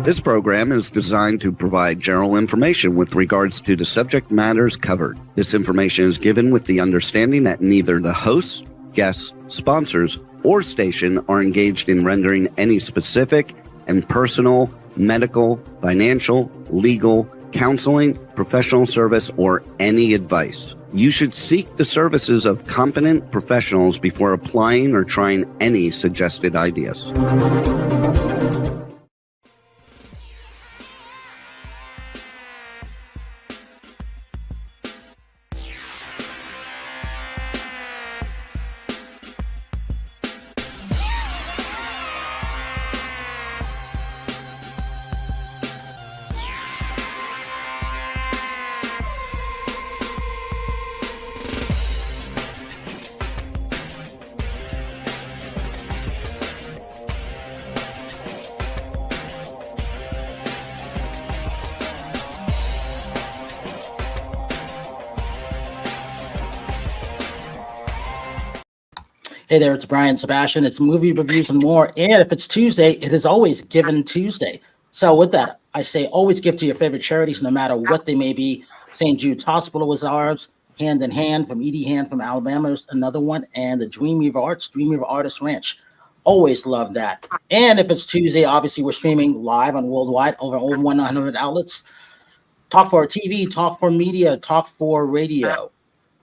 This program is designed to provide general information with regards to the subject matters covered. This information is given with the understanding that neither the hosts, guests, sponsors, or station are engaged in rendering any specific and personal, medical, financial, legal, counseling, professional service, or any advice. You should seek the services of competent professionals before applying or trying any suggested ideas. Hey there, it's Brian Sebastian. It's movie reviews and more. And if it's Tuesday, it is always Given Tuesday. So with that, I say always give to your favorite charities, no matter what they may be. St. Jude's Hospital was ours, Hand in Hand from Edie Hand from Alabama is another one, and the Dream Weaver Arts, Dream Weaver Artist Ranch. Always love that. And if it's Tuesday, obviously we're streaming live on worldwide over 100 outlets. Talk for TV, Talk for Media, Talk for Radio.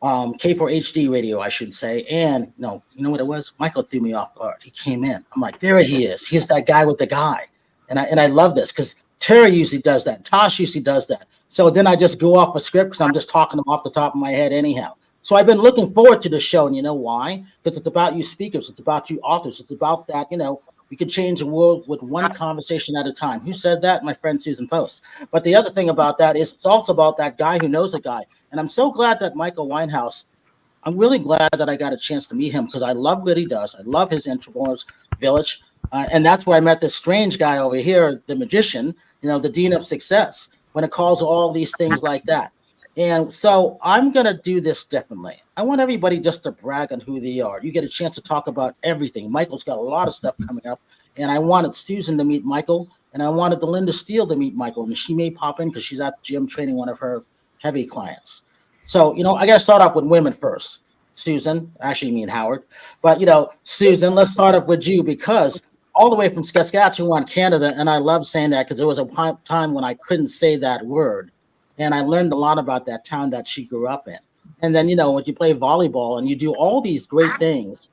K4HD radio, I should say. And no, you know what it was? Michael threw me off guard. He came in. I'm like, there he is. He's that guy with the guy. And I love this because Terry usually does that. Tosh usually does that. So then I just go off a script because I'm just talking them off the top of my head anyhow. So I've been looking forward to the show. And you know why? Because it's about you speakers. It's about you authors. It's about that, we can change the world with one conversation at a time. Who said that? My friend Susan Post. But the other thing about that is it's also about that guy who knows a guy. And I'm so glad that Michael Whitehouse, I'm really glad that I got a chance to meet him because I love what he does. I love his Entrepreneurs Village. And that's where I met this strange guy over here, the magician, the Dean of Success, when it calls all these things like that. And so I'm going to do this differently. I want everybody just to brag on who they are. You get a chance to talk about everything. Michael's got a lot of stuff coming up. And I wanted Susan to meet Michael. And I wanted Linda Steele to meet Michael. And she may pop in because she's at the gym training one of her heavy clients. So, I got to start off with women first. Susan, actually me and Howard. But, Susan, let's start off with you because all the way from Saskatchewan, Canada, and I love saying that because there was a time when I couldn't say that word. And I learned a lot about that town that she grew up in. And then, when you play volleyball and you do all these great things,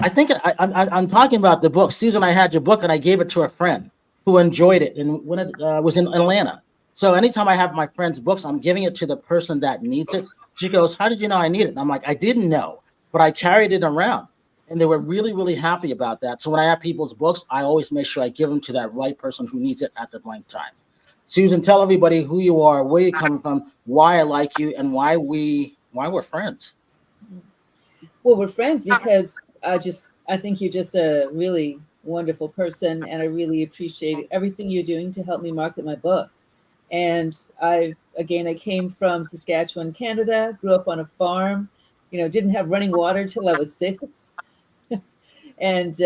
I think I'm talking about the book. Susan, I had your book and I gave it to a friend who enjoyed it and when it was in Atlanta. So anytime I have my friend's books, I'm giving it to the person that needs it. She goes, how did you know I need it? And I'm like, I didn't know, but I carried it around. And they were really, really happy about that. So when I have people's books, I always make sure I give them to that right person who needs it at the blank time. Susan, tell everybody who you are, where you're coming from, why I like you, and why we're friends. Well, we're friends because I think you're just a really wonderful person, and I really appreciate everything you're doing to help me market my book. And I came from Saskatchewan, Canada, grew up on a farm, didn't have running water till I was 6. And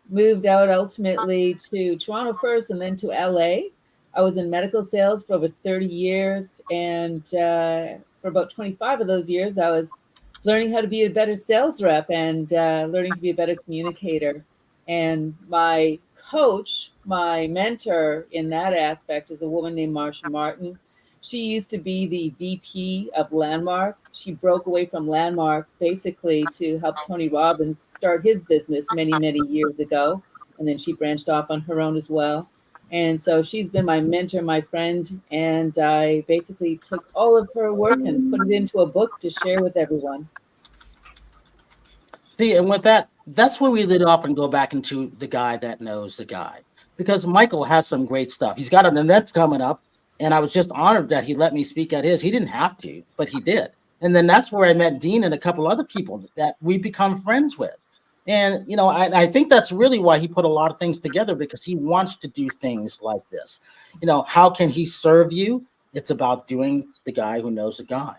moved out ultimately to Toronto first and then to LA. I was in medical sales for over 30 years. And for about 25 of those years, I was learning how to be a better sales rep and learning to be a better communicator. And my coach, my mentor in that aspect is a woman named Marsha Martin. She used to be the VP of Landmark. She broke away from Landmark basically to help Tony Robbins start his business many, many years ago. And then she branched off on her own as well. And so she's been my mentor, my friend. And I basically took all of her work and put it into a book to share with everyone. See, and with that, that's where we lit off and go back into the guy that knows the guy. Because Michael has some great stuff. He's got an event coming up. And I was just honored that he let me speak at his. He didn't have to, but he did. And then that's where I met Dean and a couple other people that we become friends with. And, I think that's really why he put a lot of things together, because he wants to do things like this. How can he serve you? It's about doing the guy who knows the guy.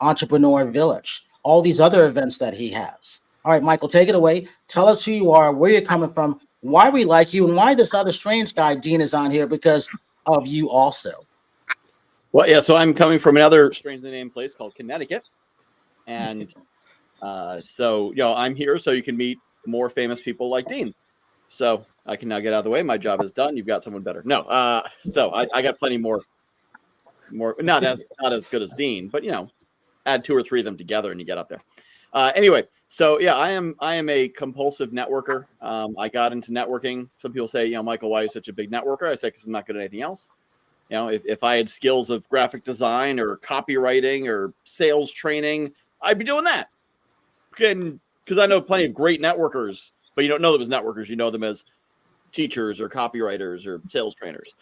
Entrepreneur Village, all these other events that he has. All right, Michael, take it away. Tell us who you are, where you're coming from, why we like you and why this other strange guy, Dean, is on here because of you also. Well, yeah, so I'm coming from another strangely named place called Connecticut. And so, I'm here so you can meet more famous people like Dean. So I can now get out of the way. My job is done. You've got someone better. No, so I got plenty more, not as good as Dean, but add 2 or 3 of them together and you get up there. Anyway, so yeah, I am a compulsive networker. I got into networking. Some people say, Michael, why are you such a big networker? I say, because I'm not good at anything else. If I had skills of graphic design or copywriting or sales training, I'd be doing that. Because I know plenty of great networkers, but you don't know them as networkers. You know them as teachers or copywriters or sales trainers.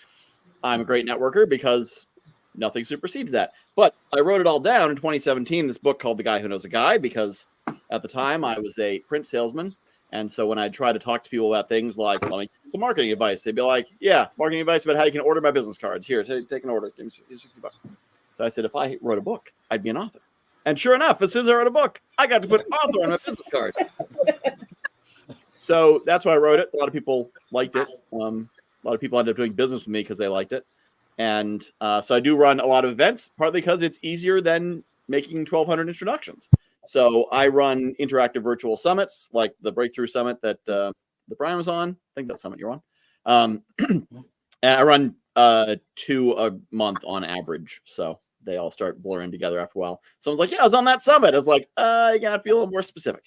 I'm a great networker because nothing supersedes that. But I wrote it all down in 2017, this book called The Guy Who Knows a Guy, because at the time I was a print salesman. And so when I try to talk to people about things like, let me give you some marketing advice, they'd be like, yeah, marketing advice about how you can order my business cards. Here, take an order. Give me $60. So I said, if I wrote a book, I'd be an author. And sure enough, as soon as I wrote a book, I got to put author on my business card. So that's why I wrote it. A lot of people liked it. A lot of people ended up doing business with me because they liked it. And so I do run a lot of events, partly because it's easier than making 1,200 introductions. So I run interactive virtual summits, like the Breakthrough Summit that Brian was on. I think that's summit you're on. And I run 2 a month on average. So they all start blurring together after a while. Someone's like, yeah, I was on that summit. I was like, you got to be a little more specific.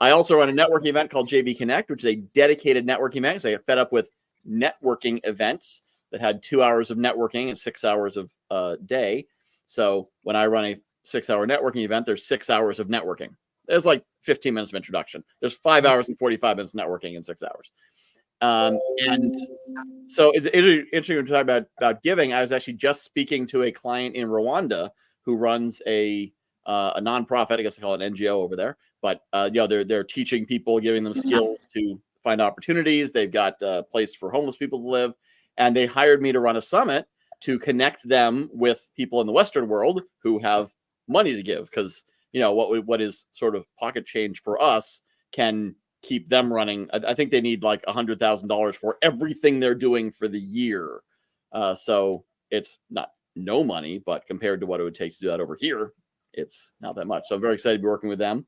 I also run a networking event called JB Connect, which is a dedicated networking event. So I get fed up with networking events that had 2 hours of networking and 6 hours of day. So when I run a 6-hour networking event, there's 6 hours of networking. There's like 15 minutes of introduction. There's 5 hours and 45 minutes of networking in 6 hours. And so it's interesting to talk about giving. I was actually just speaking to a client in Rwanda who runs a nonprofit. I guess they call it an NGO over there. But they're teaching people, giving them skills to find opportunities. They've got a place for homeless people to live, and they hired me to run a summit to connect them with people in the Western world who have money to give, because what is sort of pocket change for us can keep them running. I think they need like $100,000 for everything they're doing for the year. So it's not no money, but compared to what it would take to do that over here, it's not that much. So I'm very excited to be working with them.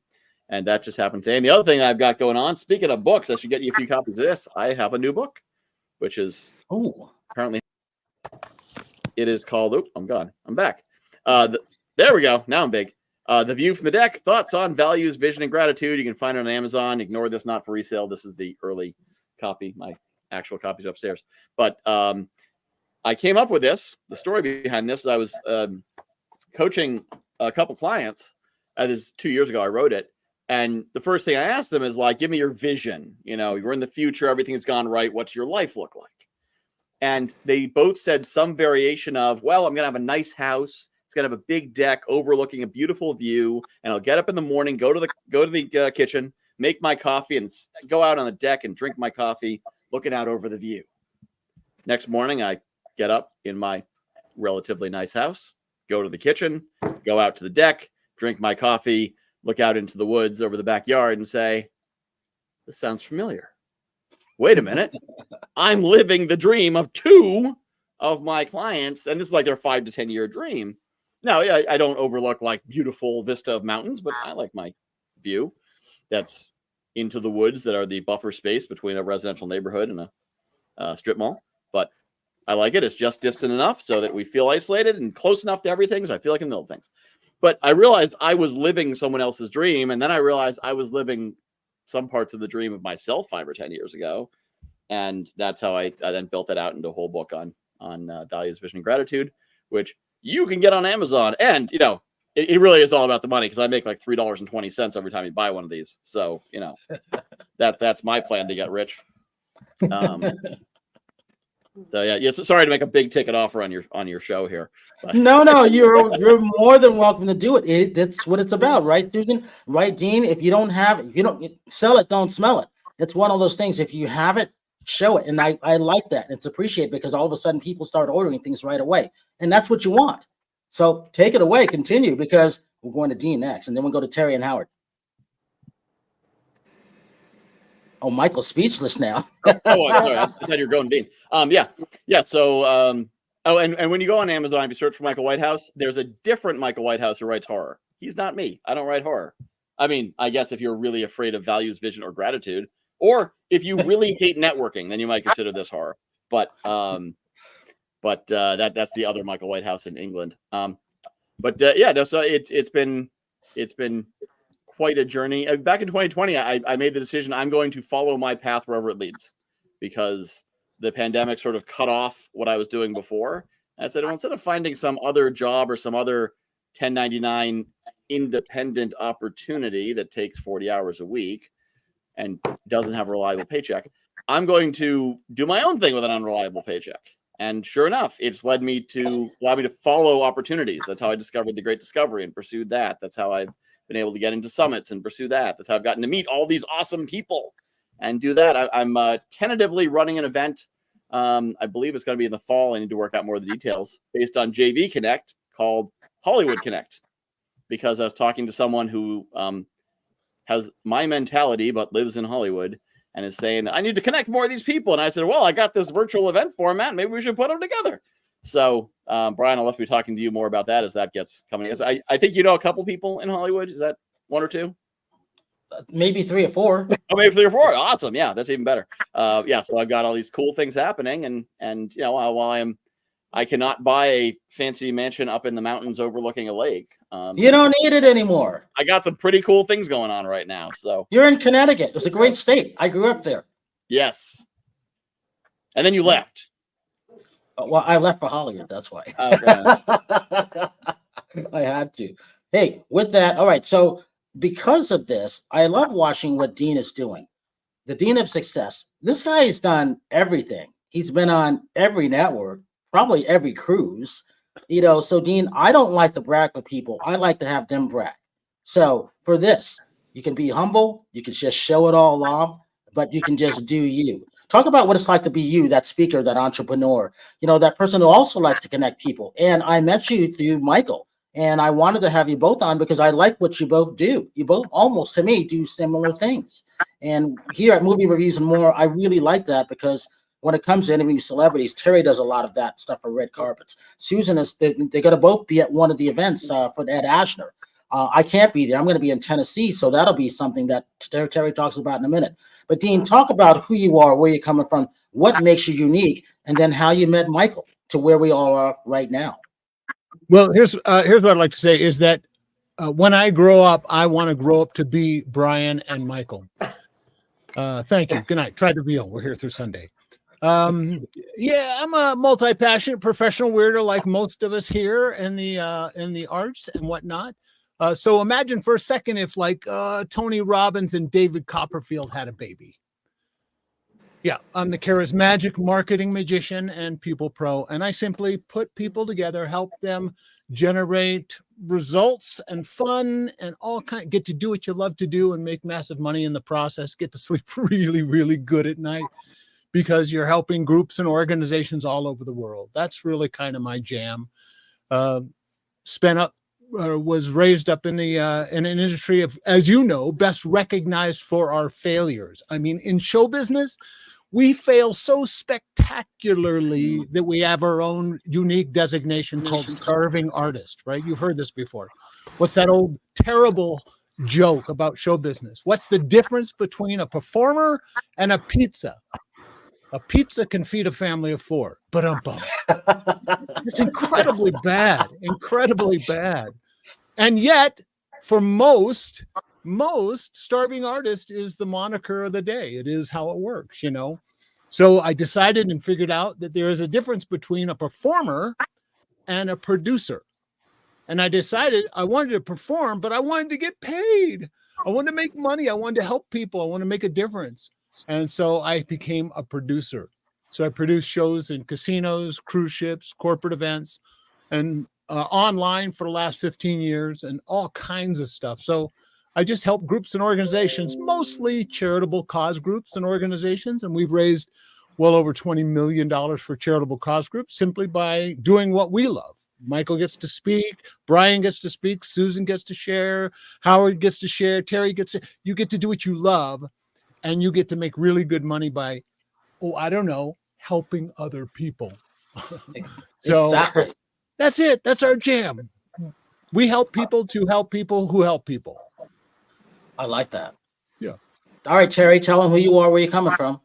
And that just happened today. And the other thing I've got going on, speaking of books, I should get you a few copies of this. I have a new book, which is apparently, it is called, I'm gone. I'm back. There we go. Now I'm big. The View from the Deck, Thoughts on Values, Vision, and Gratitude. You can find it on Amazon. Ignore this, not for resale. This is the early copy. My actual copy's upstairs. But I came up with this. The story behind this is I was coaching a couple clients. This is 2 years ago. I wrote it. And the first thing I asked them is like, give me your vision. You're in the future. Everything's gone right. What's your life look like? And they both said some variation of, well, I'm going to have a nice house. It's going to have a big deck overlooking a beautiful view. And I'll get up in the morning, go to the kitchen, make my coffee, and go out on the deck and drink my coffee, looking out over the view. Next morning, I get up in my relatively nice house, go to the kitchen, go out to the deck, drink my coffee, look out into the woods over the backyard and say, this sounds familiar. Wait a minute. I'm living the dream of 2 of my clients. And this is like their 5 to 10 year dream. Now, I don't overlook like beautiful vista of mountains, but I like my view that's into the woods that are the buffer space between a residential neighborhood and a strip mall. But I like it. It's just distant enough so that we feel isolated and close enough to everything. So I feel like in the middle of things. But I realized I was living someone else's dream. And then I realized I was living some parts of the dream of myself 5 or 10 years ago. And that's how I then built it out into a whole book on values, vision, and gratitude, which you can get on Amazon. And, it really is all about the money because I make like $3.20 every time you buy one of these. So, that's my plan to get rich. So yeah, sorry to make a big ticket offer on your show here. But. No, you're more than welcome to do it. That's what it's about, right, Susan? Right, Dean? If you don't sell it, don't smell it. It's one of those things. If you have it, show it. And I like that. It's appreciated because all of a sudden people start ordering things right away. And that's what you want. So take it away, continue, because we're going to Dean next. And then we'll go to Terry and Howard. Oh, Michael's speechless now. Oh, I'm sorry. I thought you were going Dean. Yeah. So, and when you go on Amazon, if you search for Michael Whitehouse, there's a different Michael Whitehouse who writes horror. He's not me. I don't write horror. I mean, I guess if you're really afraid of values, vision, or gratitude, or if you really hate networking, then you might consider this horror. But that's the other Michael Whitehouse in England. So it's been quite a journey. Back in 2020, I made the decision I'm going to follow my path wherever it leads, because the pandemic sort of cut off what I was doing before. I said, well, instead of finding some other job or some other 1099 independent opportunity that takes 40 hours a week and doesn't have a reliable paycheck, I'm going to do my own thing with an unreliable paycheck. And sure enough, it's allowed me to follow opportunities. That's how I discovered the Great Discovery and pursued that. That's how I've been able to get into summits and pursue that. That's how I've gotten to meet all these awesome people and do that. I'm tentatively running an event. I believe it's going to be in the fall. I need to work out more of the details based on JV Connect, called Hollywood Connect, because I was talking to someone who has my mentality but lives in Hollywood and is saying, I need to connect more of these people. And I said, well, I got this virtual event format. Maybe we should put them together. So, Brian, I'll let me be talking to you more about that as that gets coming. I think you know a couple people in Hollywood. Is that one or two? Maybe 3 or 4. Oh, maybe 3 or 4. Awesome. Yeah, that's even better. So I've got all these cool things happening. And you know, while I cannot buy a fancy mansion up in the mountains overlooking a lake. You don't need it anymore. I got some pretty cool things going on right now. So you're in Connecticut. It's a great state. I grew up there. Yes. And then you left. Well, I left for Hollywood. That's why. Okay. I had to. Hey, with that, all right. So because of this, I love watching what Dean is doing. The Dean of Success. This guy has done everything. He's been on every network, probably every cruise. You know, so Dean, I don't like to brag for people. I like to have them brag. So for this, you can be humble. You can just show it all off, but you can just do you. Talk about what it's like to be you, that speaker, that entrepreneur, you know, that person who also likes to connect people. And I met you through Michael, and I wanted to have you both on because I like what you both do. You both almost, to me, do similar things. And here at Movie Reviews and More, I really like that because when it comes to interviewing celebrities, Terry does a lot of that stuff for red carpets. Susan is, they're going to both be at one of the events for Ed Ashner. I can't be there. I'm going to be in Tennessee, so that'll be something that Terry talks about in a minute. But Dean, talk about who you are, where you're coming from, what makes you unique, and then how you met Michael to where we all are right now. Well, here's what I'd like to say is that when I grow up, I want to grow up to be Brian and Michael. Thank you. Good night. Try to be on. We're here through Sunday. Yeah, I'm a multi-passionate professional weirdo like most of us here in the arts and whatnot. So imagine for a second if like Tony Robbins and David Copperfield had a baby. Yeah, I'm the charismatic marketing magician and people pro, and I simply put people together, help them generate results and fun and get to do what you love to do and make massive money in the process, get to sleep really, really good at night because you're helping groups and organizations all over the world. That's really kind of my jam. Was raised up in an industry of, as you know, best recognized for our failures. I mean, in show business, we fail so spectacularly that we have our own unique designation called starving artist, right? You've heard this before. What's that old terrible joke about show business? What's the difference between a performer and a pizza? A pizza can feed a family of 4. It's incredibly bad, incredibly bad. And yet, for most starving artist is the moniker of the day. It is how it works, you know. So I decided and figured out that there is a difference between a performer and a producer. And I decided I wanted to perform, but I wanted to get paid. I wanted to make money. I wanted to help people. I wanted to make a difference. And so I became a producer. So I produced shows in casinos, cruise ships, corporate events, and online for the last 15 years and all kinds of stuff. So I just help groups and organizations, mostly charitable cause groups and organizations. And we've raised well over $20 million for charitable cause groups simply by doing what we love. Michael gets to speak, Brian gets to speak, Susan gets to share, Howard gets to share, Terry you get to do what you love. and you get to make really good money by, I don't know, helping other people. So Exactly. that's it. That's our jam. We help people to help people who help people. I like that. Yeah. All right, Terry, tell them who you are, where you're coming from.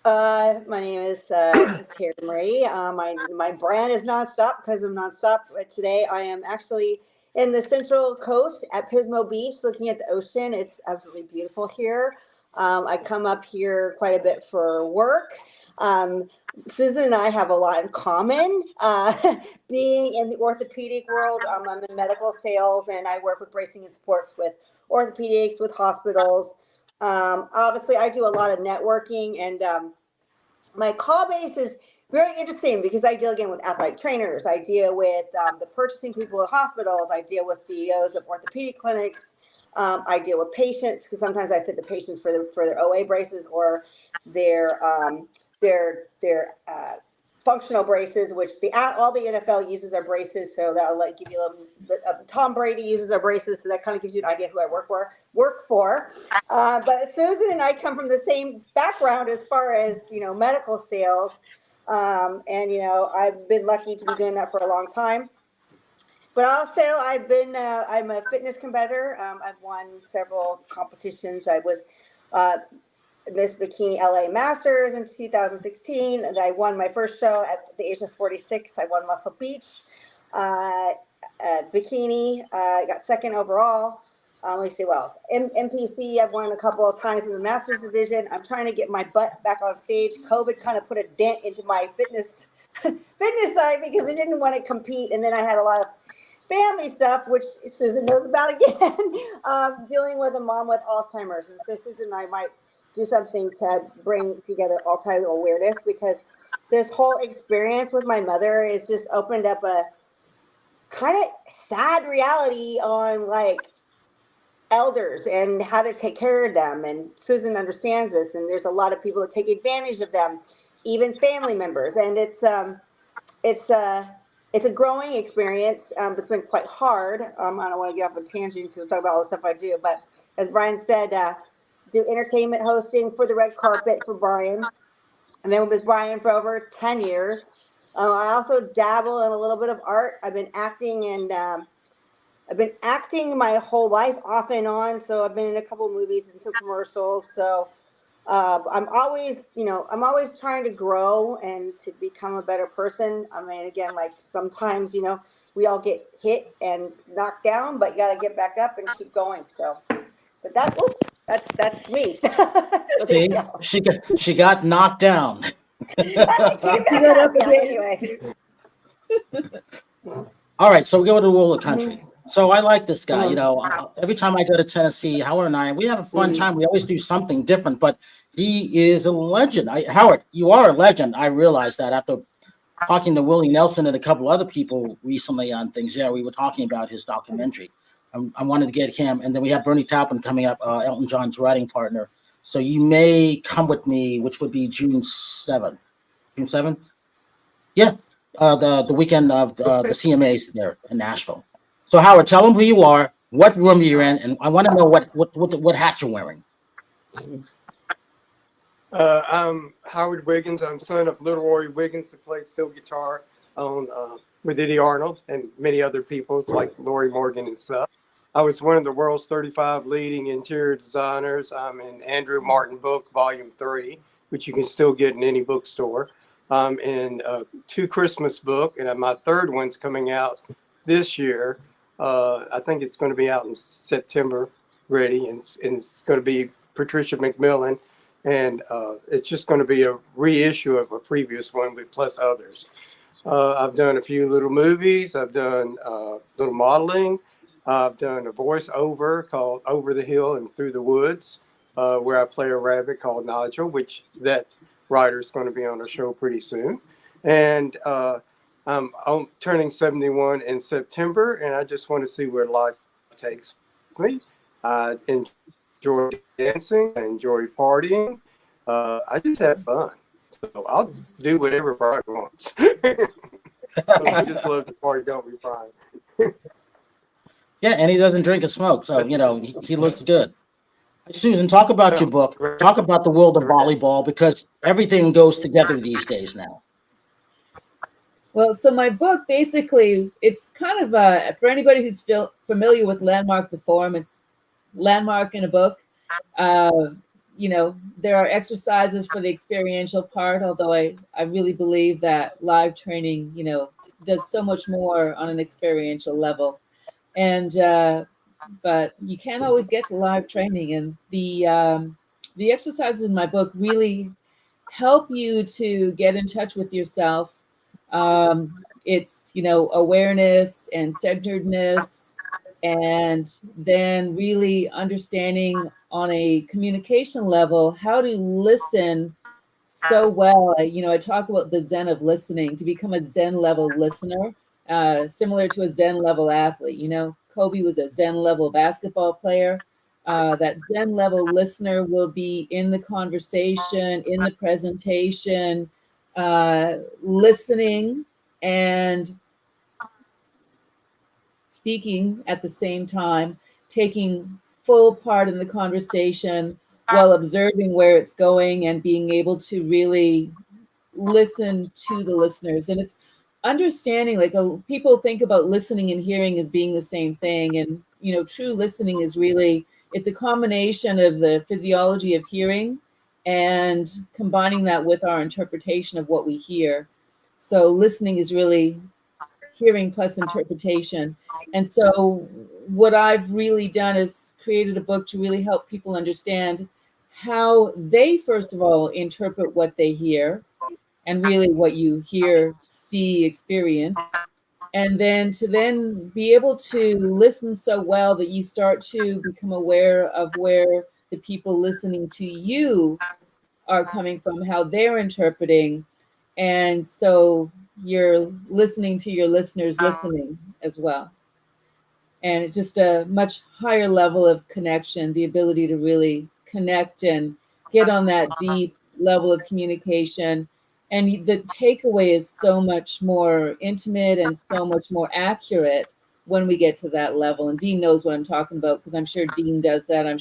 My name is Terry Marie. My brand is Nonstop because of Nonstop. But today I am actually in the Central Coast at Pismo Beach, looking at the ocean. It's absolutely beautiful here. I come up here quite a bit for work. Susan and I have a lot in common. Being in the orthopedic world, I'm in medical sales, and I work with bracing and sports with orthopedics, with hospitals. Obviously, I do a lot of networking, and my call base is very interesting because I deal again with athletic trainers. I deal with the purchasing people at hospitals. I deal with CEOs of orthopedic clinics. I deal with patients because sometimes I fit the patients for their OA braces or their functional braces, which all the NFL uses our braces. So that'll give you a little bit. Tom Brady uses our braces, so that kind of gives you an idea who I work for. But Susan and I come from the same background as far as medical sales, and I've been lucky to be doing that for a long time. But also, I'm a fitness competitor. I've won several competitions. I was Miss Bikini LA Masters in 2016. And I won my first show at the age of 46. I won Muscle Beach bikini. I got second overall. Let me see what else. MPC, I've won a couple of times in the Masters division. I'm trying to get my butt back on stage. COVID kind of put a dent into my fitness side because I didn't want to compete. And then I had a lot of family stuff, which Susan knows about again, dealing with a mom with Alzheimer's. And so Susan and I might do something to bring together Alzheimer's awareness, because this whole experience with my mother has just opened up a kind of sad reality on elders and how to take care of them. And Susan understands this, and there's a lot of people that take advantage of them, even family members. And it's a growing experience. It's been quite hard. I don't want to get off a tangent because I'm talking about all the stuff I do, but as Brian said, do entertainment hosting for the red carpet for Brian. I've been with Brian for over 10 years. I also dabble in a little bit of art. I've been acting, and I've been acting my whole life off and on. So I've been in a couple of movies and some commercials. So I'm always trying to grow and to become a better person. I mean, again, sometimes, we all get hit and knocked down, but you got to get back up and keep going. So, but that's me. See, she got knocked down. Anyway. All right, so we go to the rural country. So I like this guy. Every time I go to Tennessee, Howard and I, we have a fun time. We always do something different, but he is a legend. Howard, you are a legend. I realized that after talking to Willie Nelson and a couple other people recently on things. Yeah, we were talking about his documentary. I wanted to get him, and then we have Bernie Taupin coming up, Elton John's writing partner. So you may come with me, which would be June 7th. June 7th? Yeah, the weekend of the CMAs there in Nashville. So Howard, tell them who you are, what room you're in, and I want to know what hat you're wearing. I'm Howard Wiggins. I'm son of Little Roy Wiggins, who plays steel guitar with Eddie Arnold and many other people like Lori Morgan and stuff. I was one of the world's 35 leading interior designers. I'm in Andrew Martin book, volume 3, which you can still get in any bookstore. I'm in 2 Christmas book, and my third one's coming out this year. I think it's going to be out in September, ready, and it's going to be Patricia McMillan, and it's just going to be a reissue of a previous one with plus others. I've done a few little movies. I've done little modeling. I've done a voiceover called Over the Hill and Through the Woods, where I play a rabbit called Nigel, which that writer is going to be on a show pretty soon. And I'm turning 71 in September, and I just want to see where life takes me. I enjoy dancing. I enjoy partying. I just have fun. So I'll do whatever Brian wants. I just love to party, don't we, Brian? Yeah, and he doesn't drink or smoke, so he looks good. Susan, talk about your book. Talk about the world of volleyball, because everything goes together these days now. Well, so my book, basically, it's kind of for anybody who's familiar with landmark performance, landmark in a book. You know, there are exercises for the experiential part, although I really believe that live training, you know, does so much more on an experiential level. And but you can't always get to live training, and the exercises in my book really help you to get in touch with yourself. It's, you know, awareness and centeredness, and then really understanding on a communication level how to listen so well. You know, I talk about the Zen of listening, to become a Zen level listener, similar to a Zen level athlete. You know, Kobe was a Zen level basketball player. That Zen level listener will be in the conversation, in the presentation, listening and speaking at the same time, taking full part in the conversation while observing where it's going and being able to really listen to the listeners. And it's understanding, like, people think about listening and hearing as being the same thing. And, you know, true listening is really, it's a combination of the physiology of hearing and combining that with our interpretation of what we hear. So listening is really hearing plus interpretation. And so what I've really done is created a book to really help people understand how they, first of all, interpret what they hear, and really what you hear, see, experience, and then to then be able to listen so well that you start to become aware of where the people listening to you are coming from, how they're interpreting. And so you're listening to your listeners listening as well. And it's just a much higher level of connection, the ability to really connect and get on that deep level of communication. And the takeaway is so much more intimate and so much more accurate when we get to that level. And Dean knows what I'm talking about, because I'm sure Dean does that. I'm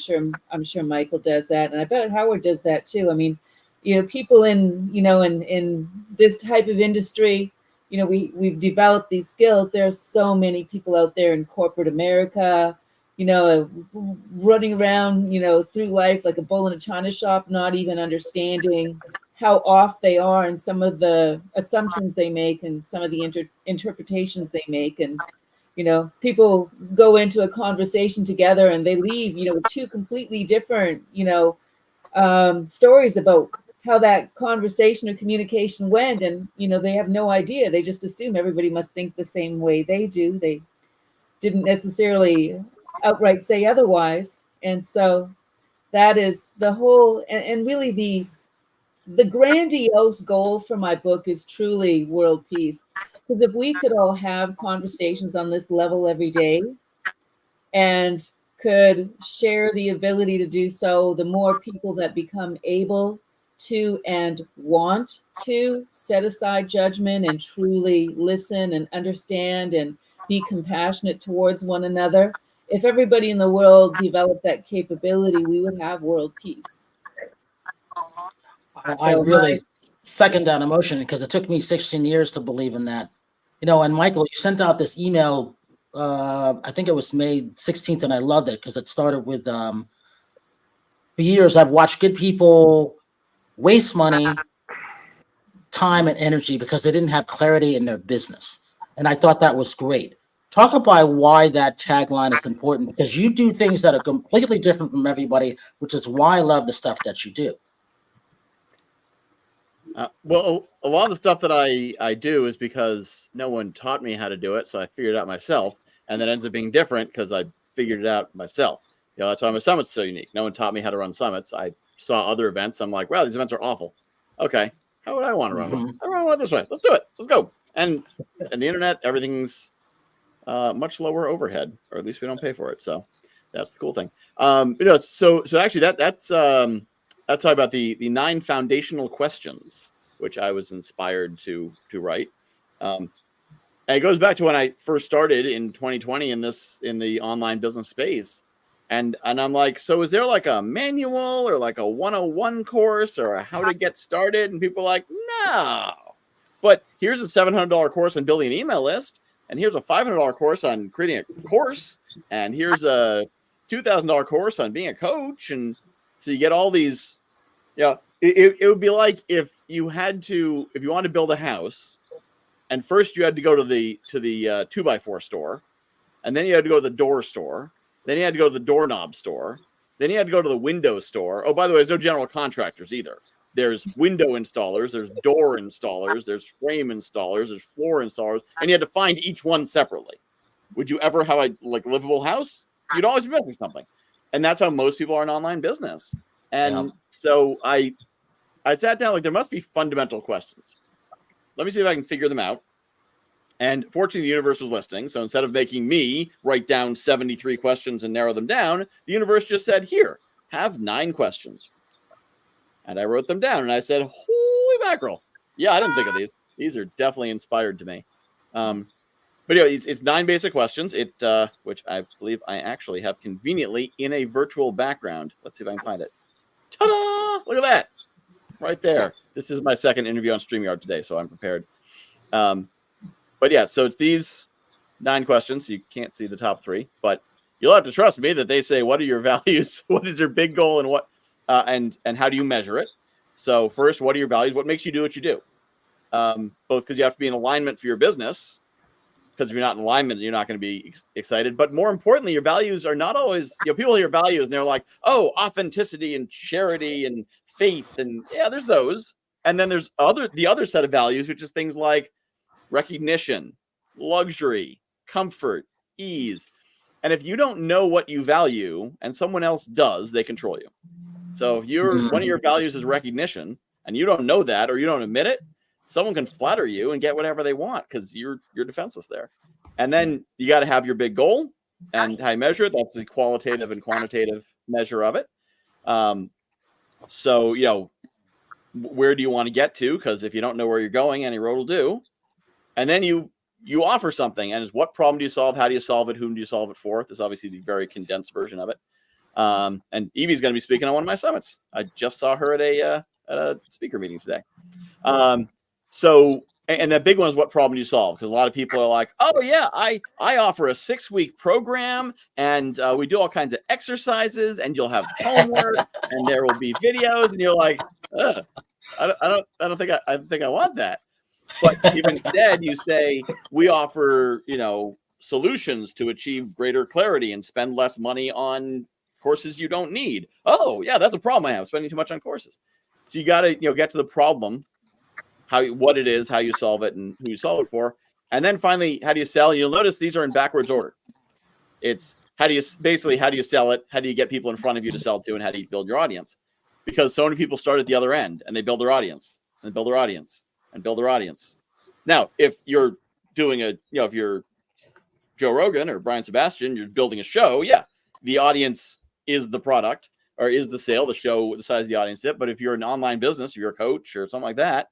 sure Michael does that. And I bet Howard does that too. I mean, you know, people in this type of industry, you know, we've developed these skills. There are so many people out there in corporate America, you know, running around, you know, through life like a bull in a china shop, not even understanding how off they are and some of the assumptions they make and some of the interpretations they make. And, you know, people go into a conversation together and they leave, you know, with two completely different, you know, stories about how that conversation or communication went. And, you know, they have no idea. They just assume everybody must think the same way they do. They didn't necessarily outright say otherwise. And so that is the whole, and really the grandiose goal for my book is truly world peace. Because if we could all have conversations on this level every day and could share the ability to do so, the more people that become able to and want to set aside judgment and truly listen and understand and be compassionate towards one another. If everybody in the world developed that capability, we would have world peace. I really second that emotion, because it took me 16 years to believe in that. You know, and Michael, you sent out this email, I think it was May 16th, and I loved it because it started with, for years I've watched good people waste money, time, and energy because they didn't have clarity in their business. And I thought that was great. Talk about why that tagline is important, because you do things that are completely different from everybody, which is why I love the stuff that you do. Well, a lot of the stuff that I do is because no one taught me how to do it. So I figured it out myself, and that ends up being different because I figured it out myself. You know, that's why my summit's so unique. No one taught me how to run summits. I saw other events. I'm like, wow, these events are awful. Okay, how would I want to run one? I run one this way. Let's do it. Let's go. And the internet, everything's much lower overhead, or at least we don't pay for it. So that's the cool thing. You know, so actually that's how about the 9 foundational questions, which I was inspired to write. And it goes back to when I first started in 2020 in the online business space. And I'm like, so is there like a manual or like a 101 course or a how to get started? And people are like, no. But here's a $700 course on building an email list. And here's a $500 course on creating a course. And here's a $2,000 course on being a coach. And so you get all these, it would be like if you wanted to build a house, and first you had to go to the 2x4 store, and then you had to go to the door store, then you had to go to the doorknob store, then you had to go to the window store. Oh, by the way, there's no general contractors either. There's window installers, there's door installers, there's frame installers, there's floor installers, and you had to find each one separately. Would you ever have a livable house? You'd always be missing something. And that's how most people are in online business. And so I sat down, there must be fundamental questions. Let me see if I can figure them out. And fortunately, the universe was listening. So instead of making me write down 73 questions and narrow them down, the universe just said, here, have 9 questions. And I wrote them down. And I said, holy mackerel. Yeah, I didn't think of these. These are definitely inspired to me. But it's 9 basic questions, which I believe I actually have conveniently in a virtual background. Let's see if I can find it. Ta-da! Look at that. Right there. This is my second interview on StreamYard today, so I'm prepared. But yeah, so it's these 9 questions. You can't see the top 3, but you'll have to trust me that they say, what are your values? What is your big goal? And what, and how do you measure it? So first, what are your values? What makes you do what you do? Both because you have to be in alignment for your business, because if you're not in alignment, you're not going to be excited. But more importantly, your values are not always, people hear values and they're like, oh, authenticity and charity and faith. And yeah, there's those. And then there's the other set of values, which is things like recognition, luxury, comfort, ease. And if you don't know what you value and someone else does, they control you. So if one of your values is recognition and you don't know that, or you don't admit it, someone can flatter you and get whatever they want because you're defenseless there. And then you got to have your big goal and how you measure it. That's the qualitative and quantitative measure of it. So, where do you want to get to? Because if you don't know where you're going, any road will do. And then you offer something. And it's what problem do you solve? How do you solve it? Whom do you solve it for? This is obviously the very condensed version of it. And Evie's going to be speaking on one of my summits. I just saw her at a speaker meeting today. So, and that big one is what problem do you solve? Because a lot of people are like, oh yeah, I offer a 6-week program and we do all kinds of exercises and you'll have homework and there will be videos. And you're like, I don't think I want that. But if instead you say, we offer, solutions to achieve greater clarity and spend less money on courses you don't need. Oh yeah, that's a problem I have, spending too much on courses. So you got to, get to the problem, what it is, how you solve it, and who you solve it for. And then finally, how do you sell? You'll notice these are in backwards order. It's how do you sell it? How do you get people in front of you to sell to? And how do you build your audience? Because so many people start at the other end and they build their audience and build their audience and build their audience. Now, if you're doing if you're Joe Rogan or Brian Sebastian, you're building a show. Yeah. The audience is the product or is the sale, the show, the size of the audience. But if you're an online business, if you're a coach or something like that,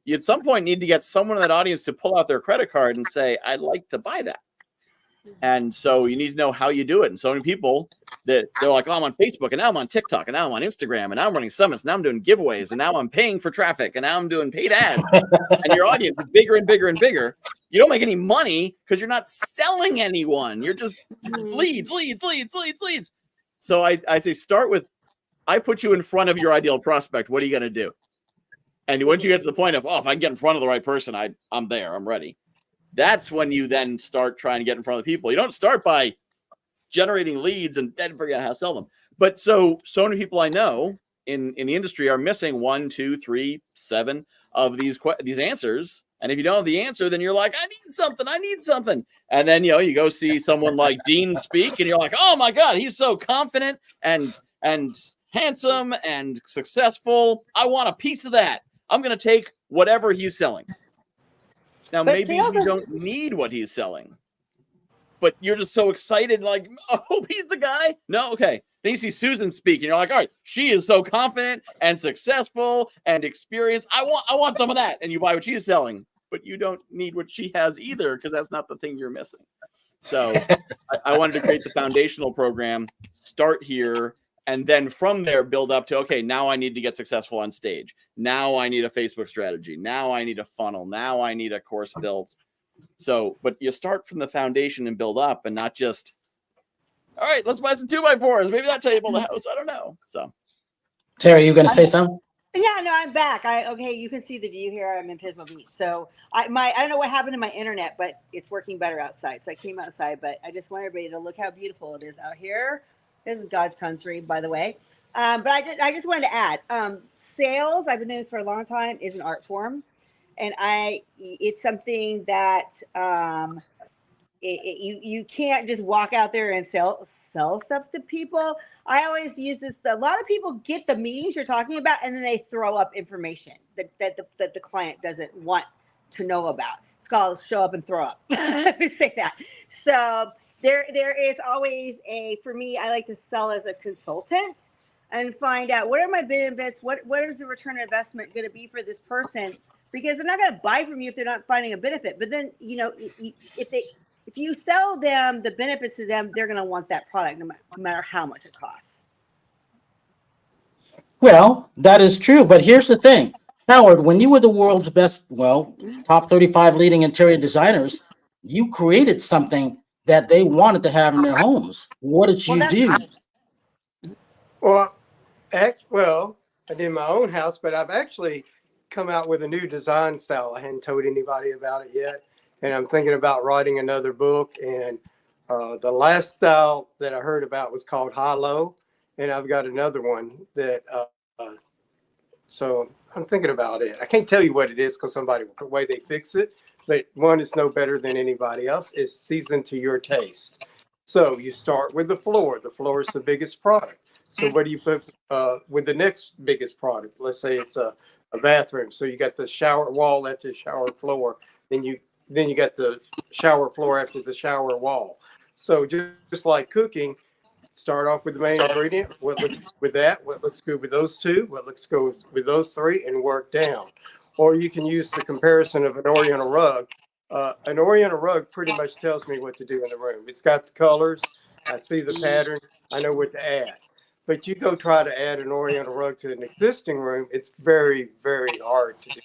you at some point need to get someone in that audience to pull out their credit card and say, I'd like to buy that. And so you need to know how you do it. And so many people that they're like, oh, I'm on Facebook and now I'm on TikTok and now I'm on Instagram and now I'm running summits. And now I'm doing giveaways and now I'm paying for traffic and now I'm doing paid ads. And your audience is bigger and bigger and bigger. You don't make any money because you're not selling anyone. You're just leads. So I say start with, I put you in front of your ideal prospect. What are you going to do? And once you get to the point of, if I can get in front of the right person, I'm there, I'm ready. That's when you then start trying to get in front of the people. You don't start by generating leads and then figure out how to sell them. But so many people I know in the industry are missing 1, 2, 3, 7 of these answers. And if you don't have the answer, then you're like, I need something. And then, you go see someone like Dean speak and you're like, oh my God, he's so confident and handsome and successful. I want a piece of that. I'm going to take whatever he's selling. Now, maybe you don't need what he's selling, but you're just so excited, like, oh, he's the guy. No, okay. Then you see Susan speak, and you're like, all right, she is so confident and successful and experienced. I want some of that, and you buy what she's selling, but you don't need what she has either because that's not the thing you're missing. So I wanted to create the foundational program start here. And then from there, build up to, okay, now I need to get successful on stage. Now I need a Facebook strategy. Now I need a funnel. Now I need a course built. So, but you start from the foundation and build up, and not just, all right, let's buy some 2x4s. Maybe that's how you build a house. I don't know. So, Terry, you going to say something? Yeah, no, I'm back. Okay, you can see the view here. I'm in Pismo Beach. So I don't know what happened to my internet, but it's working better outside. So I came outside, but I just want everybody to look how beautiful it is out here. This is God's country, by the way. But I just wanted to add, sales, I've been doing this for a long time, is an art form. And it's something that you can't just walk out there and sell stuff to people. I always use this. A lot of people get the meetings you're talking about, and then they throw up information that the client doesn't want to know about. It's called show up and throw up. Let me say that. So there is always for me, I like to sell as a consultant and find out what are my benefits, what is the return on investment going to be for this person, because they're not going to buy from you if they're not finding a benefit. But then, if you sell them the benefits to them, they're going to want that product no matter how much it costs. Well, that is true. But here's the thing, Howard, when you were the world's best, top 35 leading interior designers, you created something that they wanted to have in their homes. What did you do? Well, I did my own house, but I've actually come out with a new design style. I hadn't told anybody about it yet. And I'm thinking about writing another book. And the last style that I heard about was called high-low. And I've got another one that, so I'm thinking about it. I can't tell you what it is because the way they fix it, but one is no better than anybody else. It's seasoned to your taste. So you start with the floor. The floor is the biggest product. So what do you put with the next biggest product? Let's say it's a bathroom. So you got the shower wall after the shower floor. Then you got the shower floor after the shower wall. So just like cooking, start off with the main ingredient. What looks with that? What looks good with those two? What looks good with those three? And work down. Or you can use the comparison of an Oriental rug. An Oriental rug pretty much tells me what to do in the room. It's got the colors. I see the pattern. I know what to add. But you go try to add an Oriental rug to an existing room, it's very, very hard to do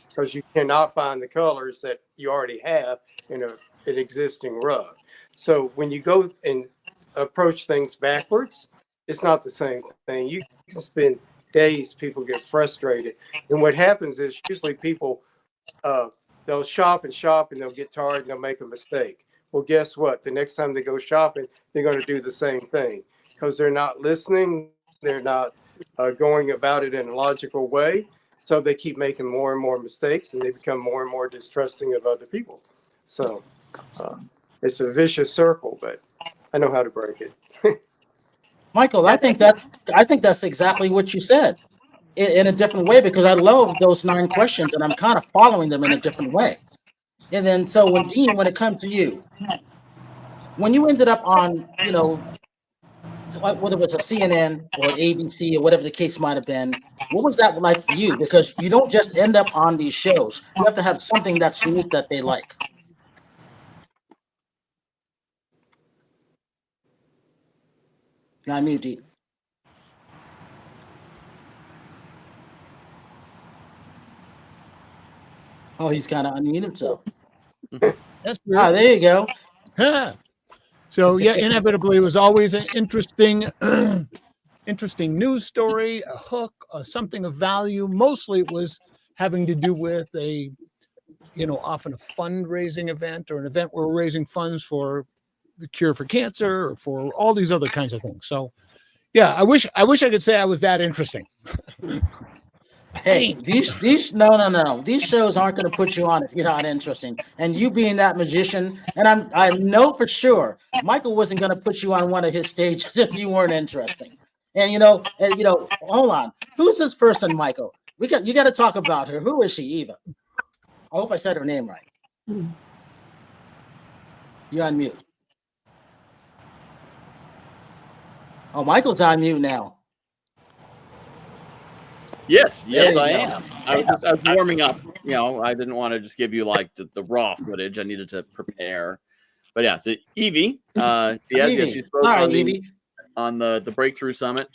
because you cannot find the colors that you already have in an existing rug. So when you go and approach things backwards, it's not the same thing. You can spend days, people get frustrated. And what happens is usually people, they'll shop and they'll get tired and they'll make a mistake. Well, guess what? The next time they go shopping, they're going to do the same thing. Because they're not listening, they're not going about it in a logical way. So they keep making more and more mistakes and they become more and more distrusting of other people. So it's a vicious circle, but I know how to break it. Michael, I think that's exactly what you said in a different way, because I love those 9 questions and I'm kind of following them in a different way. And then, so when it comes to you, when you ended up on, whether it's a CNN or ABC or whatever the case might have been, what was that like for you? Because you don't just end up on these shows. You have to have something that's unique that they like. You're on mute, Dean. Oh, he's got to unmute himself. That's weird. Ah, there you go. So yeah, inevitably, it was always an interesting news story, a hook, something of value. Mostly, it was having to do with often a fundraising event or an event where we're raising funds for the cure for cancer or for all these other kinds of things. So, yeah, I wish I could say I was that interesting. Hey, these no. These shows aren't going to put you on if you're not interesting. And you being that magician, and I know for sure Michael wasn't going to put you on one of his stages if you weren't interesting. And hold on, who's this person, Michael? You got to talk about her. Who is she, Eva? I hope I said her name right. You're on mute. Oh, Michael's on mute now. Yes, I am. I was warming up. I didn't want to just give you like the raw footage. I needed to prepare. But yeah, so Evie, Evie. she spoke All right, on Evie. on the Breakthrough Summit.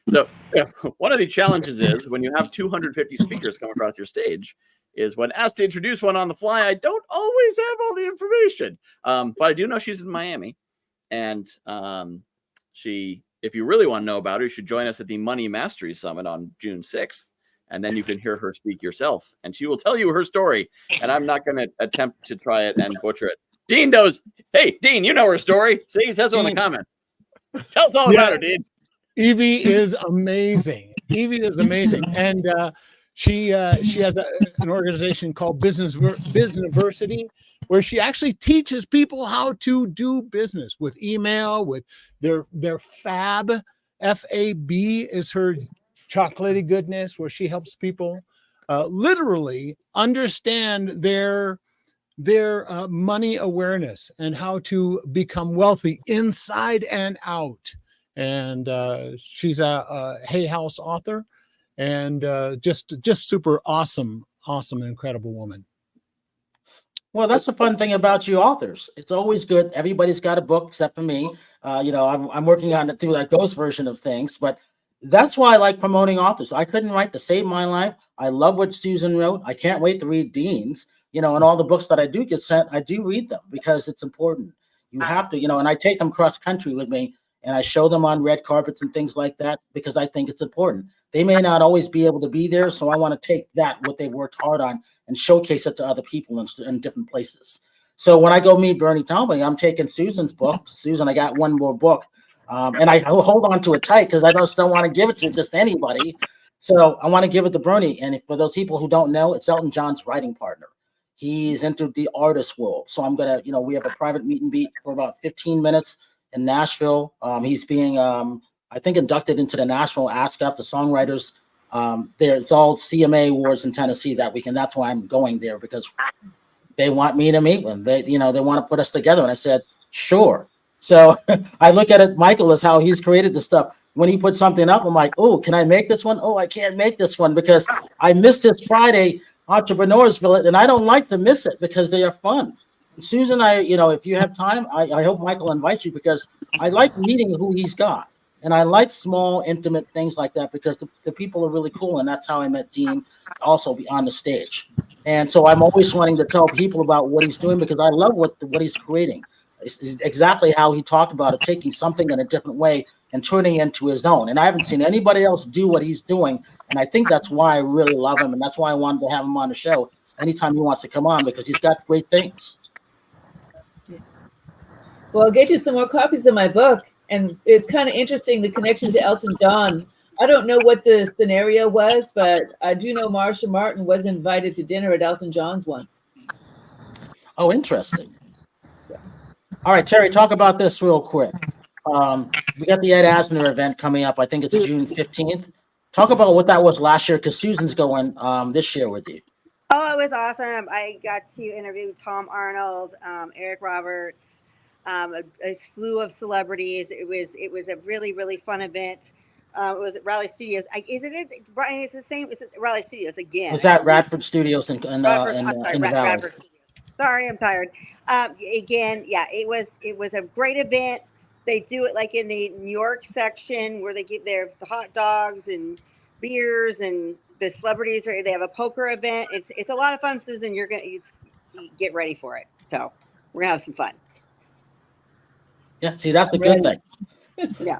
So one of the challenges is when you have 250 speakers come across your stage is when asked to introduce one on the fly, I don't always have all the information. But I do know she's in Miami. And if you really want to know about her, you should join us at the Money Mastery Summit on June 6th. And then you can hear her speak yourself. And she will tell you her story. And I'm not going to attempt to try it and butcher it. Dean knows. Hey, Dean, you know her story. See, he says so in the comments. Tell us all about her, Dean. Evie is amazing. And she has an organization called Businessversity, where she actually teaches people how to do business with email, with their FAB. FAB is her chocolatey goodness, where she helps people literally understand their money awareness and how to become wealthy inside and out. And she's a Hay House author, and just super awesome, incredible woman. Well, that's the fun thing about you authors. It's always good. Everybody's got a book except for me. I'm working on it through that ghost version of things, but that's why I like promoting authors. I couldn't write to save my life. I love what Susan wrote. I can't wait to read Dean's, and all the books that I do get sent, I do read them because it's important. You have to, and I take them cross country with me and I show them on red carpets and things like that because I think it's important. They may not always be able to be there, so I want to take what they've worked hard on and showcase it to other people in different places. So when I go meet Bernie Talbot, I'm taking Susan's book. Susan, I got one more book. And I hold on to it tight because I just don't want to give it to just anybody. So I want to give it to Bernie. And for those people who don't know, it's Elton John's writing partner. He's entered the artist world. So I'm going to, we have a private meet and beat for about 15 minutes in Nashville. He's being, I think, inducted into the Nashville ASCAP, the songwriters. There's all CMA awards in Tennessee that week. And that's why I'm going there, because they want me to meet them. They want to put us together. And I said, sure. So I look at it, Michael, as how he's created the stuff. When he puts something up, I'm like, oh, can I make this one? Oh, I can't make this one because I missed this Friday Entrepreneurs Village, and I don't like to miss it because they are fun. Susan, if you have time, I hope Michael invites you because I like meeting who he's got. And I like small, intimate things like that because the people are really cool. And that's how I met Dean also on the stage. And so I'm always wanting to tell people about what he's doing because I love what he's creating. It's exactly how he talked about it, taking something in a different way and turning it into his own. And I haven't seen anybody else do what he's doing. And I think that's why I really love him. And that's why I wanted to have him on the show anytime he wants to come on, because he's got great things. Well, I'll get you some more copies of my book. And it's kind of interesting, the connection to Elton John. I don't know what the scenario was, but I do know Marsha Martin was invited to dinner at Elton John's once. Oh, interesting. All right, Terry, talk about this real quick. We got the Ed Asner event coming up. I think it's June 15th. Talk about what that was last year, because Susan's going this year with you. Oh, it was awesome. I got to interview Tom Arnold, Eric Roberts, a slew of celebrities. It was a really, really fun event. It was at Raleigh Studios. Isn't it, Brian? It's the same. It's at Raleigh Studios again. Was that Radford Studios in the Valley? Radford Studios. Sorry, I'm tired. Again, yeah, it was a great event. They do it like in the New York section where they give the hot dogs and beers, and the celebrities they have a poker event. It's a lot of fun, Susan. You're gonna get ready for it. So we're gonna have some fun. Yeah, see, that's the good thing. Yeah.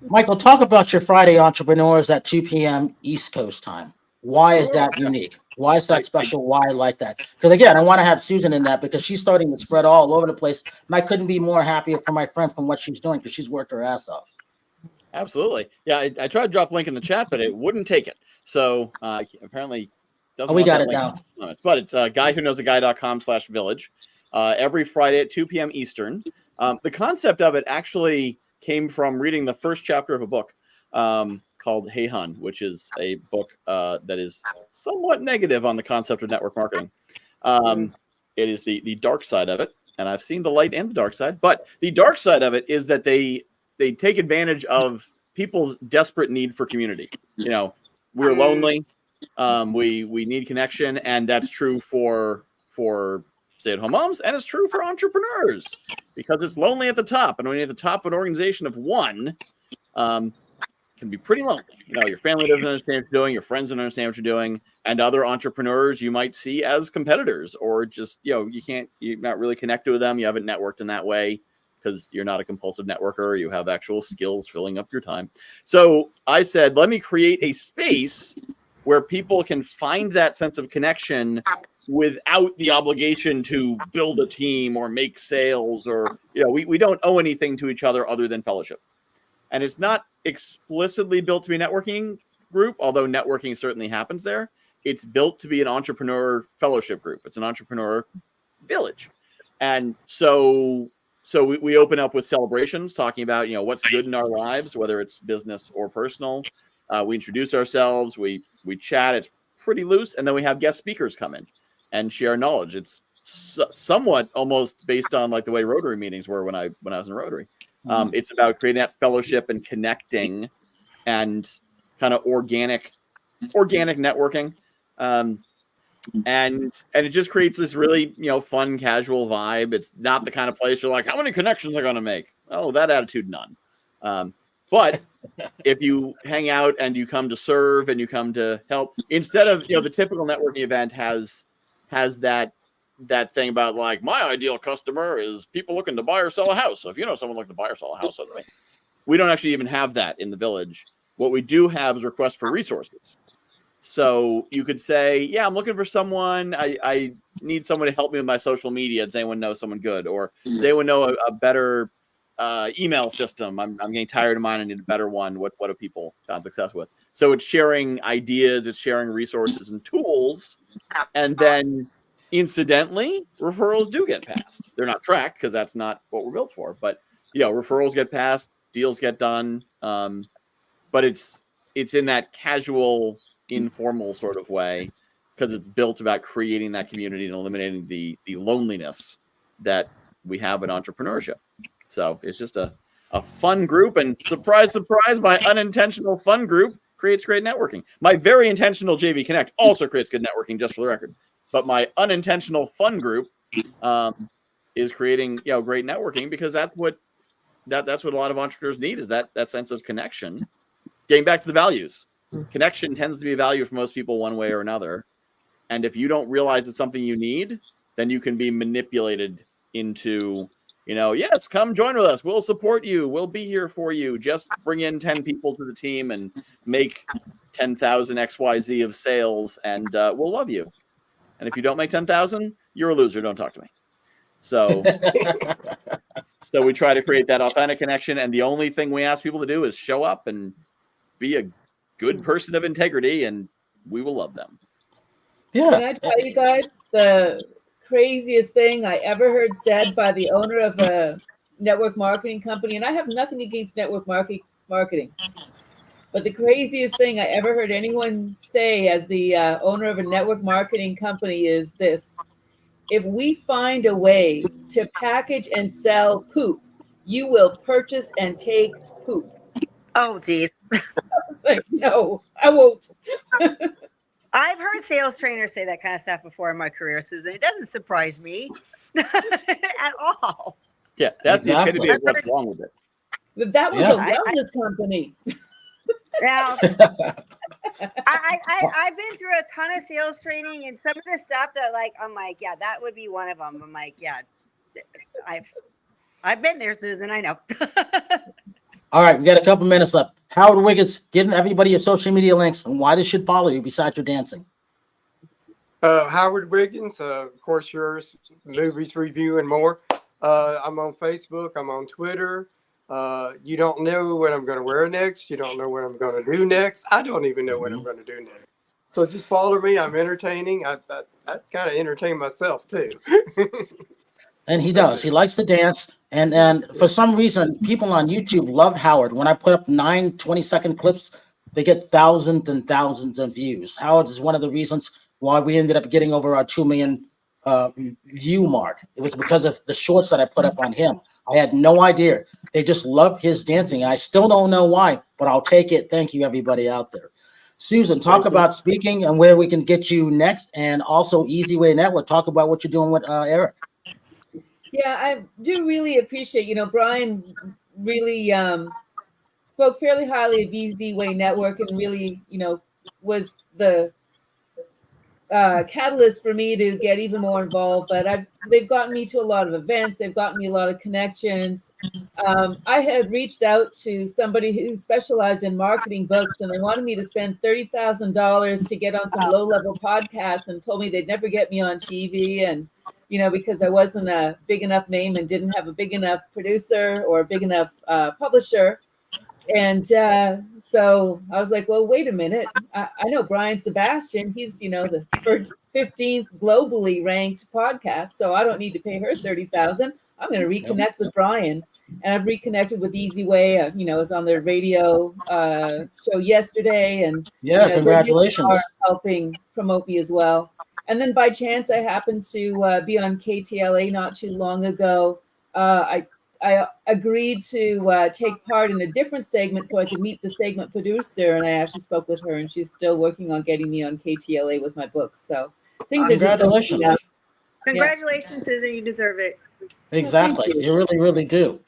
Michael, talk about your Friday Entrepreneurs at 2 p.m. East Coast time. Why is that unique? Why is that special? Why like that? Because again, I want to have Susan in that because she's starting to spread all over the place. And I couldn't be more happier for my friend from what she's doing because she's worked her ass off. Absolutely. Yeah, I tried to drop a link in the chat, but it wouldn't take it. So apparently doesn't. We got it now. But it's guywhoknowsaguy.com/village. Every Friday at 2 p.m. Eastern. The concept of it actually came from reading the first chapter of a book called Hey Hun, which is a book that is somewhat negative on the concept of network marketing. It is the dark side of it, and I've seen the light and the dark side. But the dark side of it is that they take advantage of people's desperate need for community. We're lonely, we need connection, and that's true for stay-at-home moms, and it's true for entrepreneurs because it's lonely at the top. And when you're at the top of an organization of one, can be pretty lonely. Your family doesn't understand what you're doing, your friends don't understand what you're doing, and other entrepreneurs you might see as competitors, or just, you're not really connected with them. You haven't networked in that way because you're not a compulsive networker. You have actual skills filling up your time. So I said, let me create a space where people can find that sense of connection without the obligation to build a team or make sales, or, we don't owe anything to each other other than fellowship. And it's not explicitly built to be a networking group, although networking certainly happens there. It's built to be an entrepreneur fellowship group. It's an entrepreneur village. And so we open up with celebrations, talking about, what's good in our lives, whether it's business or personal. We introduce ourselves, we chat. It's pretty loose. And then we have guest speakers come in and share knowledge. It's somewhat almost based on like the way Rotary meetings were when I was in Rotary. It's about creating that fellowship and connecting and kind of organic networking. And it just creates this really, fun, casual vibe. It's not the kind of place you're like, how many connections are going to make? Oh, that attitude, none. But if you hang out and you come to serve and you come to help, instead of, the typical networking event has that thing about like, my ideal customer is people looking to buy or sell a house. So if you know someone looking to buy or sell a house, we don't actually even have that in the village. What we do have is requests for resources. So you could say, yeah, I'm looking for someone. I need someone to help me with my social media. Does anyone know someone good? Or does anyone know a better email system? I'm getting tired of mine. I need a better one. What do people found success with? So it's sharing ideas. It's sharing resources and tools. And then incidentally, referrals do get passed. They're not tracked because that's not what we're built for. But, referrals get passed, deals get done. But it's in that casual, informal sort of way because it's built about creating that community and eliminating the loneliness that we have in entrepreneurship. So it's just a fun group, and surprise, surprise, my unintentional fun group creates great networking. My very intentional JV Connect also creates good networking, just for the record. But my unintentional fun group is creating, great networking because that's what a lot of entrepreneurs need, is that sense of connection. Getting back to the values, connection tends to be a value for most people one way or another. And if you don't realize it's something you need, then you can be manipulated into, yes, come join with us. We'll support you. We'll be here for you. Just bring in 10 people to the team and make 10,000 XYZ of sales, and we'll love you. And if you don't make 10,000, you're a loser. Don't talk to me. So we try to create that authentic connection. And the only thing we ask people to do is show up and be a good person of integrity, and we will love them. Yeah. Can I tell you guys the craziest thing I ever heard said by the owner of a network marketing company? And I have nothing against network marketing. But the craziest thing I ever heard anyone say as the owner of a network marketing company is this: if we find a way to package and sell poop, you will purchase and take poop. Oh, geez. I was like, no, I won't. I've heard sales trainers say that kind of stuff before in my career, Susan. It doesn't surprise me at all. Yeah, that's Exactly. the epitome of what's wrong with it. But that was Yeah. a wellness company. Now, I've been through a ton of sales training, and some of the stuff that, like, I'm like, yeah, that would be one of them. I'm like, yeah, I've been there, Susan. I know. All right, we got a couple minutes left. Howard Wiggins, giving everybody your social media links and why they should follow you besides your dancing. Howard Wiggins, of course, yours, movies review and more. I'm on Facebook. I'm on Twitter. You don't know what I'm going to wear next. You don't know what I'm going to do next. I don't even know what I'm going to do next. So just follow me. I'm entertaining. I kind of entertain myself too. And he does. He likes to dance. And for some reason, people on YouTube love Howard. When I put up 9 20-second clips, they get thousands and thousands of views. Howard is one of the reasons why we ended up getting over our 2 million view mark. It was because of the shorts that I put up on him. I had no idea. They just love his dancing. I still don't know why, but I'll take it. Thank you, everybody out there. Susan, talk about speaking and where we can get you next, and also Easy Way Network. Talk about what you're doing with Eric. Yeah, I do really appreciate, Brian really spoke fairly highly of Easy Way Network, and really, was the catalyst for me to get even more involved. But they've gotten me to a lot of events. They've gotten me a lot of connections. I had reached out to somebody who specialized in marketing books, and they wanted me to spend $30,000 to get on some low-level podcasts, and told me they'd never get me on TV. And, because I wasn't a big enough name and didn't have a big enough producer or a big enough publisher. And so I was like, well, wait a minute. I know Brian Sebastian. He's, the 15th globally ranked podcast. So I don't need to pay her $30,000. I'm going to reconnect with Brian. And I've reconnected with Easy Way. I was on their radio show yesterday. And congratulations. They are helping promote me as well. And then by chance, I happened to be on KTLA not too long ago. I agreed to take part in a different segment so I could meet the segment producer, and I actually spoke with her, and she's still working on getting me on KTLA with my books. So things are just congratulations. Congratulations, Susan. You deserve it. Exactly. You really, really do.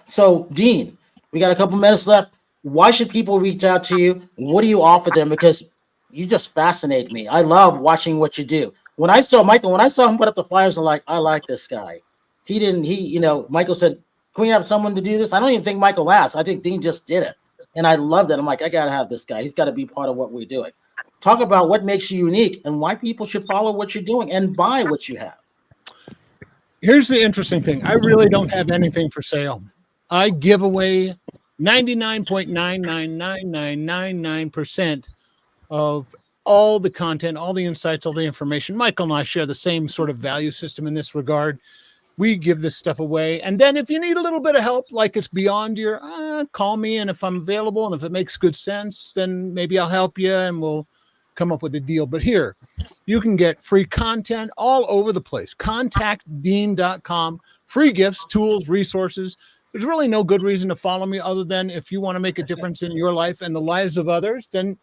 So, Dean, we got a couple minutes left. Why should people reach out to you? What do you offer them? Because you just fascinate me. I love watching what you do. When I saw him put up the flyers, I'm like, I like this guy. Michael said, can we have someone to do this? I don't even think Michael asked. I think Dean just did it. And I loved it. I'm like, I got to have this guy. He's got to be part of what we're doing. Talk about what makes you unique and why people should follow what you're doing and buy what you have. Here's the interesting thing. I really don't have anything for sale. I give away 99.999999% of all the content, all the insights, all the information. Michael and I share the same sort of value system in this regard. We give this stuff away. And then if you need a little bit of help, like it's beyond your, call me. And if I'm available and if it makes good sense, then maybe I'll help you and we'll come up with a deal. But here, you can get free content all over the place. ContactDean.com, free gifts, tools, resources. There's really no good reason to follow me other than if you want to make a difference in your life and the lives of others, then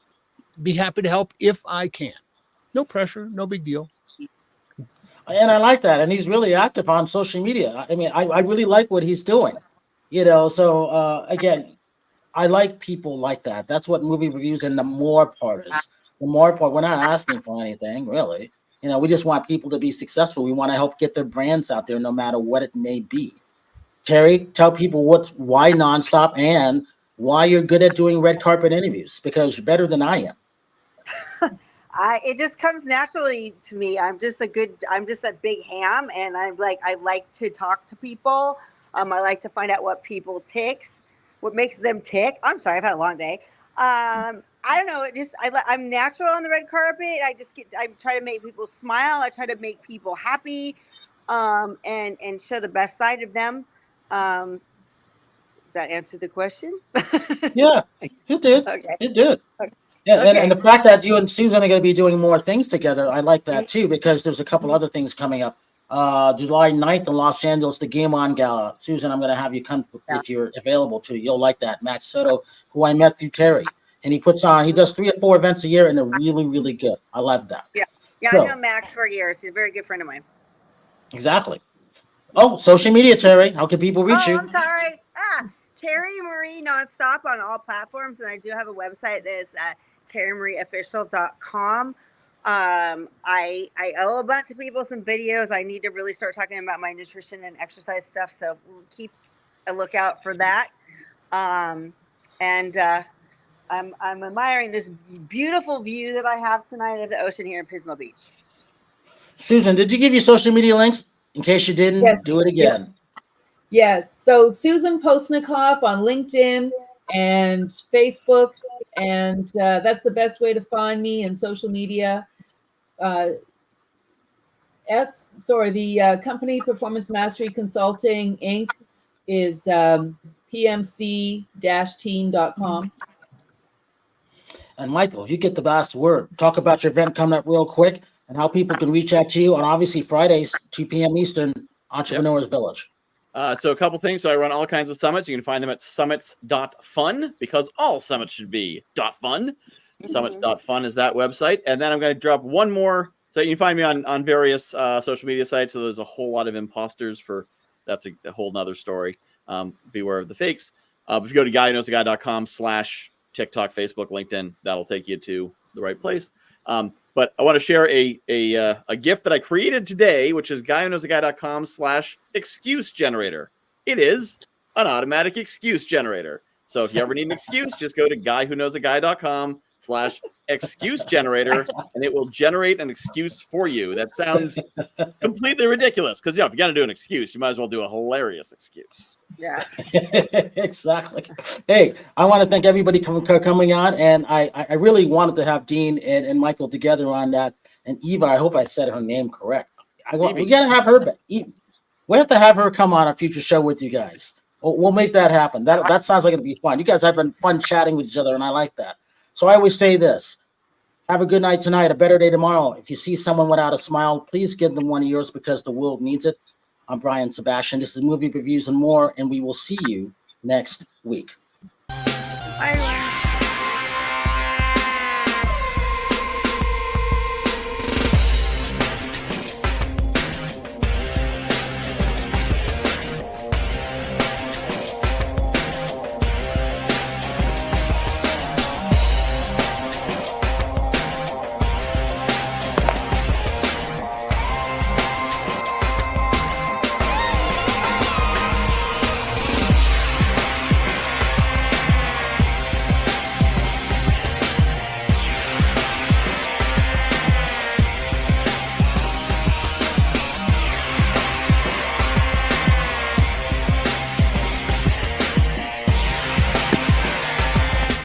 be happy to help if I can. No pressure, no big deal. And I like that. And he's really active on social media. I mean, I really like what he's doing, So again, I like people like that. That's what movie reviews and the more part is. The more part, we're not asking for anything, really. We just want people to be successful. We want to help get their brands out there no matter what it may be. Terry, tell people why Nonstop and why you're good at doing red carpet interviews, because you're better than I am. It just comes naturally to me. I'm just a big ham, and I like to talk to people. I like to find out what people ticks, what makes them tick. I'm sorry, I've had a long day. I don't know. I'm natural on the red carpet. I try to make people smile. I try to make people happy, and show the best side of them. Does that answer the question? Yeah, it did. Okay. It did. Okay. Yeah, Okay. and the fact that you and Susan are going to be doing more things together, I like that too, because there's a couple other things coming up. July 9th in Los Angeles, the Game On Gala. Susan, I'm going to have you come if you're available to. You'll like that. Matt Soto, who I met through Terry. And he does 3 or 4 events a year, and they're really, really good. I love that. Yeah, So, I know Max for years. He's a very good friend of mine. Exactly. Oh, social media, Terry. How can people reach you? I'm sorry. Terry Marie Nonstop on all platforms, and I do have a website that's terrymarieofficial.com. I owe a bunch of people some videos. I need to really start talking about my nutrition and exercise stuff, so keep a lookout for that. I'm admiring this beautiful view that I have tonight of the ocean here in Pismo Beach. Susan, did you give your social media links? In case you didn't, Yes. do it again. Yes. So Susan Postnikoff on LinkedIn and Facebook, and that's the best way to find me in social media. The company Performance Mastery Consulting Inc. is pmc-team.com. And Michael, you get the last word. Talk about your event coming up real quick and how people can reach out to you on obviously Fridays, 2 p.m. Eastern, Entrepreneurs Village. So a couple things. So I run all kinds of summits. You can find them at summits.fun, because all summits should be .fun. Summits.fun is that website. And then I'm going to drop one more. So you can find me on various social media sites. So there's a whole lot of imposters that's a whole nother story. Beware of the fakes. If you go to guywhoknowsaguy.com/TikTok, Facebook, LinkedIn, that'll take you to the right place. But I want to share a gift that I created today, which is guywhoknowsaguy.com/excuse generator. It is an automatic excuse generator. So if you ever need an excuse, just go to guywhoknowsaguy.com/excuse generator, and it will generate an excuse for you. That sounds completely ridiculous because, if you got to do an excuse, you might as well do a hilarious excuse. Yeah. Exactly. Hey, I want to thank everybody coming on, and I really wanted to have Dean and Michael together on that. And Eva, I hope I said her name correct. We got to have her. We have to have her come on a future show with you guys. We'll make that happen. That sounds like it'll be fun. You guys have been fun chatting with each other, and I like that. So I always say this: have a good night tonight, a better day tomorrow. If you see someone without a smile, please give them one of yours because the world needs it. I'm Brian Sebastian. This is Movie Reviews and More, and we will see you next week. Bye.